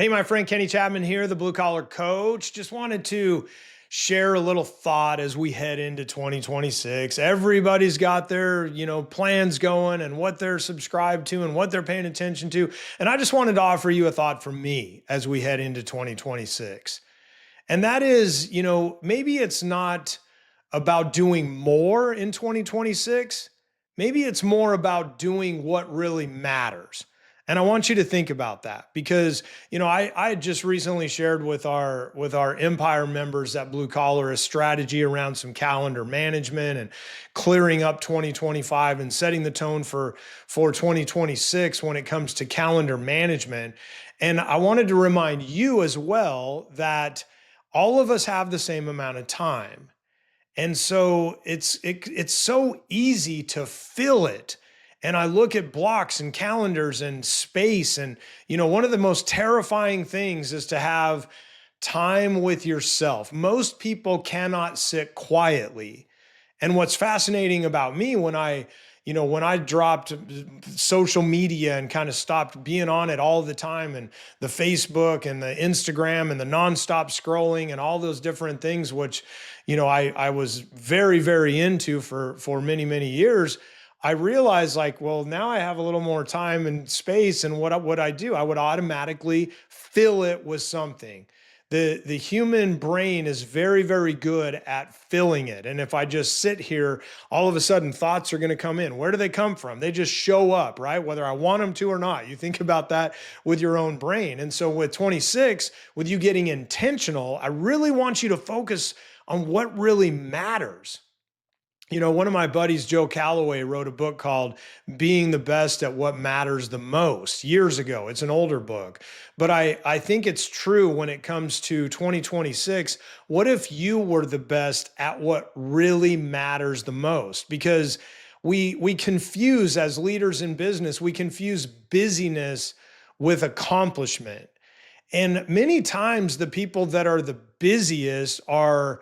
Hey, my friend Kenny Chapman here, the blue collar coach. Just wanted to share a little thought as we head into 2026. Everybody's got their, plans going and what they're subscribed to and what they're paying attention to. And I just wanted to offer you a thought from me as we head into 2026. And that is, maybe it's not about doing more in 2026. Maybe it's more about doing what really matters. And I want you to think about that because, I had just recently shared with our Empire members at Blue Collar a strategy around some calendar management and clearing up 2025 and setting the tone for 2026 when it comes to calendar management. And I wanted to remind you as well that all of us have the same amount of time. And so it's so easy to fill it. And I look at blocks and calendars and space. And, one of the most terrifying things is to have time with yourself. Most people cannot sit quietly. And what's fascinating about me when I dropped social media and kind of stopped being on it all the time, and the Facebook and the Instagram and the nonstop scrolling and all those different things, which, I was very, very into for many, many years. I realized like, well, now I have a little more time and space. And what would I do? I would automatically fill it with something. The human brain is very, very good at filling it. And if I just sit here, all of a sudden thoughts are going to come in. Where do they come from? They just show up, right? Whether I want them to or not. You think about that with your own brain. And so with 26, with you getting intentional, I really want you to focus on what really matters. One of my buddies, Joe Calloway, wrote a book called Being the Best at What Matters the Most years ago. It's an older book, but I think it's true when it comes to 2026. What if you were the best at what really matters the most? Because we confuse, as leaders in business, we confuse busyness with accomplishment. And many times the people that are the busiest are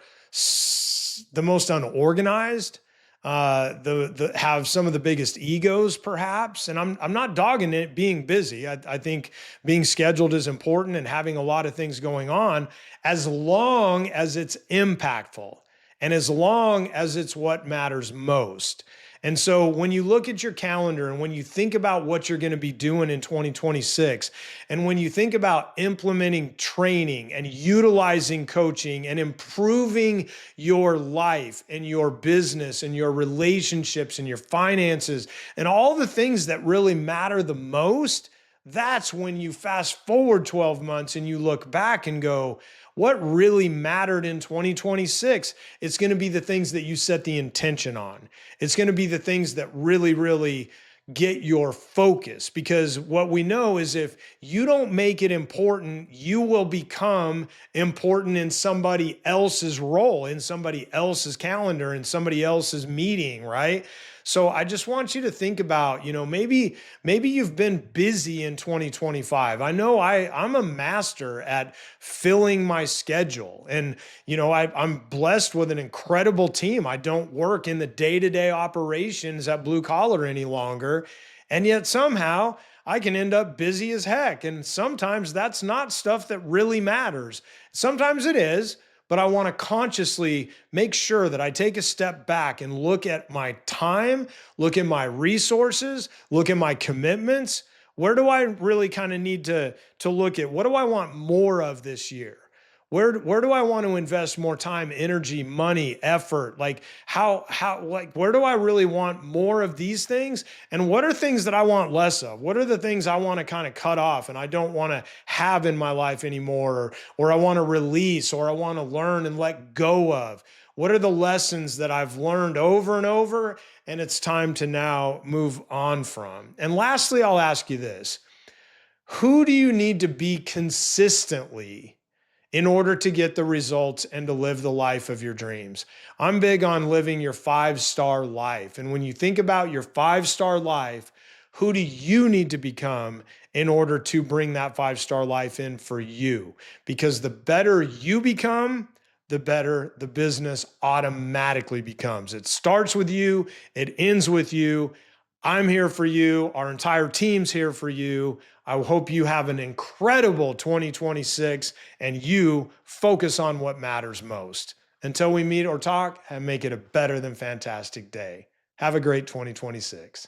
the most unorganized, the have some of the biggest egos, perhaps. And I'm not dogging it being busy. I think being scheduled is important and having a lot of things going on, as long as it's impactful and as long as it's what matters most. And so when you look at your calendar and when you think about what you're going to be doing in 2026, and when you think about implementing training and utilizing coaching and improving your life and your business and your relationships and your finances and all the things that really matter the most, that's when you fast forward 12 months and you look back and go, what really mattered in 2026? It's going to be the things that you set the intention on. It's going to be the things that really, really get your focus. Because what we know is if you don't make it important, you will become important in somebody else's role, in somebody else's calendar, in somebody else's meeting, right? So I just want you to think about, maybe you've been busy in 2025. I know I'm a master at filling my schedule. And, I'm blessed with an incredible team. I don't work in the day-to-day operations at Blue Collar any longer. And yet somehow I can end up busy as heck. And sometimes that's not stuff that really matters. Sometimes it is. But I want to consciously make sure that I take a step back and look at my time, look at my resources, look at my commitments. Where do I really kind of need to look at? What do I want more of this year? Where do I want to invest more time, energy, money, effort? Like where do I really want more of these things? And what are things that I want less of? What are the things I want to kind of cut off and I don't want to have in my life anymore, or I want to release, or I want to learn and let go of? What are the lessons that I've learned over and over and it's time to now move on from? And lastly, I'll ask you this. Who do you need to be consistently in order to get the results and to live the life of your dreams? I'm big on living your 5-star life. And when you think about your 5-star life, who do you need to become in order to bring that 5-star life in for you? Because the better you become, the better the business automatically becomes. It starts with you, it ends with you. I'm here for you. Our entire team's here for you. I hope you have an incredible 2026 and you focus on what matters most. Until we meet or talk, and make it a better than fantastic day. Have a great 2026.